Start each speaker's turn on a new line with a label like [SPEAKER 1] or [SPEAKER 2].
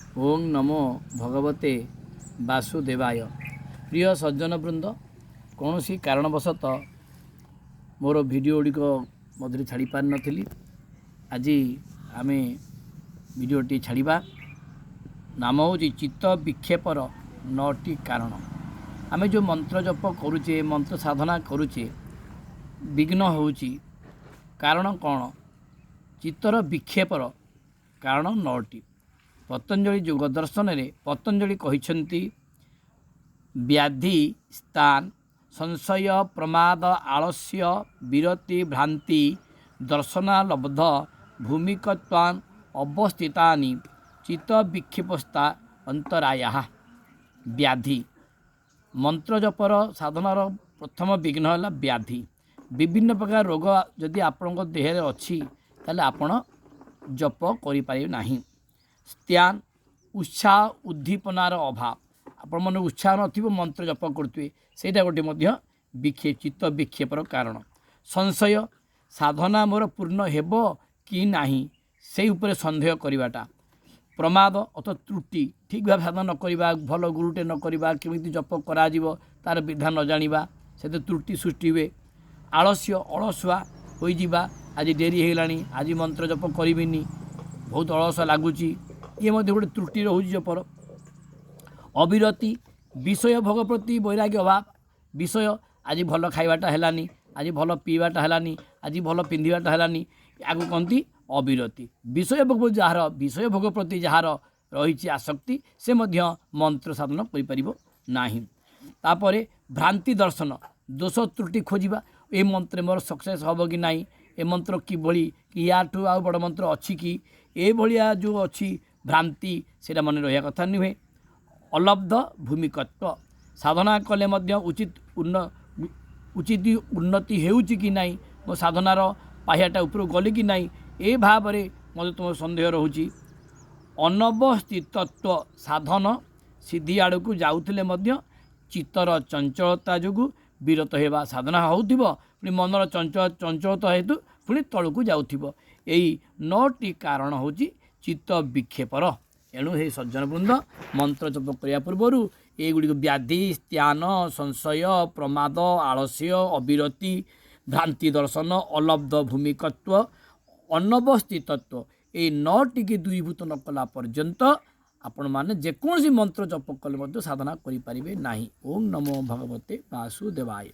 [SPEAKER 1] ओं नमो भगवते वासुदेवाय। प्रिय सज्जन वृंद, कौन सी कारणवशतः मोर वीडियो गुड़िक मध्य छाड़ी पार नी। आज आम वीडियोटी छाड़ा नाम हूँ चित्त विक्षेपर 9टी कारण। आम जो मंत्र जप करुचे, मंत्र साधना करुचे, विघ्न होउची कारण कौन? चित्तर विक्षेपर कारण 9टी। पतंजलि योग दर्शन रे पतंजलि कहिछंती व्याधि स्थान संशय प्रमाद आलस्य विरति भ्रांति दर्शनालब्ध भूमिकत्वान अवस्थितानि चित्त विक्षेपस्था अंतराया। व्याधि मंत्र जपर साधनार प्रथम विघ्न है व्याधि। विभिन्न प्रकार रोग जदि आपण देह अच्छी ताले आपण जप करि नाही। स्त्यान उत्साह उद्दीपनार अभाव, आपण मन उत्साह नथिबो मंत्र जप करथुए, सेटा गोटे चित्त विक्षेपर कारण। संशय साधना मोर पूर्ण हेबो कि नाही से उपरे संदेह करिवाटा। प्रमाद अथ त्रुटि ठीक भाव साधन न करिबा, भल गुरुटे न करिबा, केमिति जप करा जीवो तार विधान न जानिबा, सेते त्रुटि सृष्टि हुए। आलस्य अलसुआ होई जीवा, आज डेरी हेलानी, आज मंत्र जप करिबिनी, बहुत अलस लागुची, ये मध्य गोटे त्रुटि रोचे जपर। अविरति विषय भोग प्रति वैराग्य अभाव। विषय आज भल खाइबाटा हेलानी, आज भल पीवाटा हेलानी, आज भल पिंधिबाटा हेलानी, आगु कहती अविरति। विषय भोग जार विषय भोग प्रति जार रही आसक्ति से मध्य मंत्र साधन करिपारिबो नाही। तापरे भ्रांति दर्शन दोष त्रुटि खोजिबा, ए मंत्र मोर सक्सेस हम कि नहीं, ए मंत्र किभली कि याठू आ बड़ मंत्र अच्छी कि ए भलिया जो अच्छी भ्रांति सेटा मन रहिया कथा नुहे। अलब्ध भूमिकत्व साधना कले मध्य उचित उन्नति हेउची कि नहीं, मो साधनार पाहियाटा उपर गली कि नहीं, ए भाव में मत तुम संदेह रोची। अनवस्थितत्व साधन सिद्धि आड़ को जाऊले मध्य चित्तर चंचलता जो विरत होगा। साधना होउथिबो पुणी मनर चंचलता हेतु पुणी तलू जाऊथिबो। यही 9टी कारण होची चित्त विक्षेपर। एणु हे सज्जन वृंद, मंत्र जप करने पूर्वर एगुड़ी व्याधि स्त्यान संशय प्रमाद आलस्य अविरति भ्रांति दर्शन अलब्ध भूमिकत्व अनवस्थितत्व ये 9टी की दूरीभूत न कला पर्यंत आपण माने जेकोसी मंत्र जप कले साधना करि पारिबे नाही। ओम नमो भगवते वासुदेवाय।